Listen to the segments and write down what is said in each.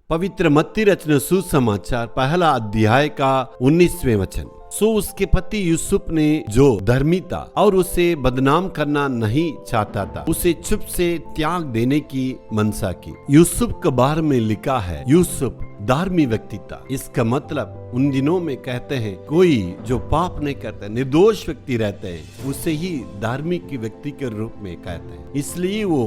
पवित्र मत्ती रचना सुसमाचार पहला अध्याय का 19वें वचन। सो उसके पति यूसुफ ने जो धर्मी था और उसे बदनाम करना नहीं चाहता था, उसे चुप से त्याग देने की मनसा की। यूसुफ के बारे में लिखा है, यूसुफ धार्मी व्यक्ति था। इसका मतलब उन दिनों में कहते हैं कोई जो पाप नहीं करता, निर्दोष व्यक्ति रहते हैं, उसे ही धार्मिक व्यक्ति के रूप में कहते हैं। इसलिए वो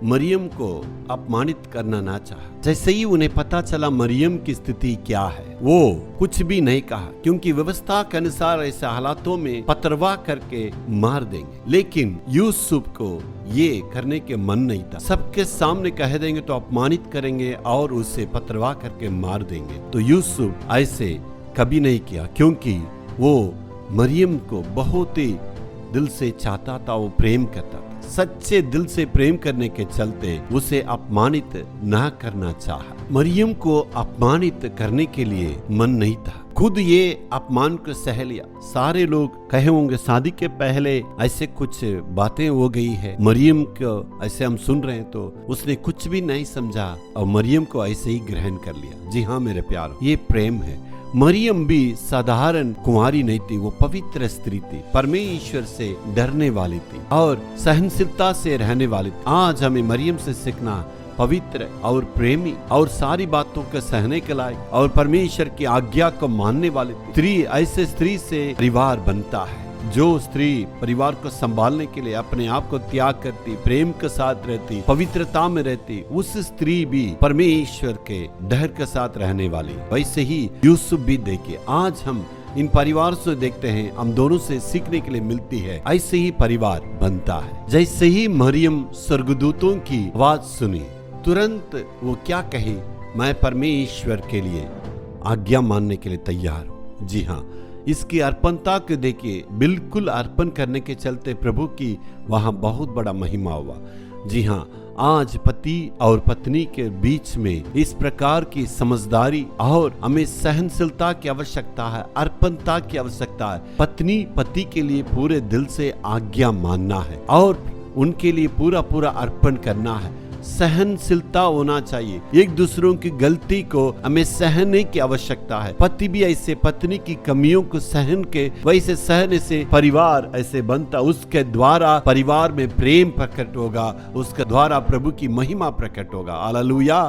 मरियम को अपमानित करना ना चाहा। जैसे ही उन्हें पता चला मरियम की स्थिति क्या है, वो कुछ भी नहीं कहा, क्योंकि व्यवस्था के अनुसार ऐसे हालातों में पथरवाह करके मार देंगे। लेकिन यूसुफ को ये करने के मन नहीं था। सबके सामने कह देंगे तो अपमानित करेंगे और उसे पथरवाह करके मार देंगे। तो यूसुफ ऐसे कभी नहीं किया, क्योंकि वो मरियम को बहुत ही दिल से चाहता था, वो प्रेम करता था। सच्चे दिल से प्रेम करने के चलते उसे अपमानित न करना चाहा। मरियम को अपमानित करने के लिए मन नहीं था, खुद ये अपमान को सह लिया। सारे लोग कहे होंगे शादी के पहले ऐसे कुछ बातें हो गई है, मरियम को ऐसे हम सुन रहे हैं, तो उसने कुछ भी नहीं समझा और मरियम को ऐसे ही ग्रहण कर लिया। जी हाँ मेरे प्यार, ये प्रेम है। मरियम भी साधारण कुंवारी नहीं थी, वो पवित्र स्त्री थी, परमेश्वर से डरने वाली थी और सहनशीलता से रहने वाली थी। आज हमें मरियम से सीखना, पवित्र और प्रेमी और सारी बातों को सहने के लायक और परमेश्वर की आज्ञा को मानने वाली स्त्री। ऐसे स्त्री से परिवार बनता है। जो स्त्री परिवार को संभालने के लिए अपने आप को त्याग करती, प्रेम के साथ रहती, पवित्रता में रहती, उस स्त्री भी परमेश्वर के डर के साथ रहने वाली। वैसे ही यूसुफ भी देखिए, आज हम इन परिवार से देखते हैं, हम दोनों से सीखने के लिए मिलती है। ऐसे ही परिवार बनता है। जैसे ही मरियम स्वर्गदूतों की आवाज सुनी, तुरंत वो क्या कही, मैं परमेश्वर के लिए आज्ञा मानने के लिए तैयार हूँ। जी हाँ, इसकी अर्पणता को देखिए, बिल्कुल अर्पण करने के चलते प्रभु की वहां बहुत बड़ा महिमा हुआ। जी हाँ, आज पति और पत्नी के बीच में इस प्रकार की समझदारी और हमें सहनशीलता की आवश्यकता है, अर्पणता की आवश्यकता है। पत्नी पति के लिए पूरे दिल से आज्ञा मानना है और उनके लिए पूरा पूरा अर्पण करना है। सहनशीलता होना चाहिए, एक दूसरों की गलती को हमें सहने की आवश्यकता है। पति भी ऐसे पत्नी की कमियों को सहन के वैसे सहने से परिवार ऐसे बनता। उसके द्वारा परिवार में प्रेम प्रकट होगा, उसके द्वारा प्रभु की महिमा प्रकट होगा। हालेलुया।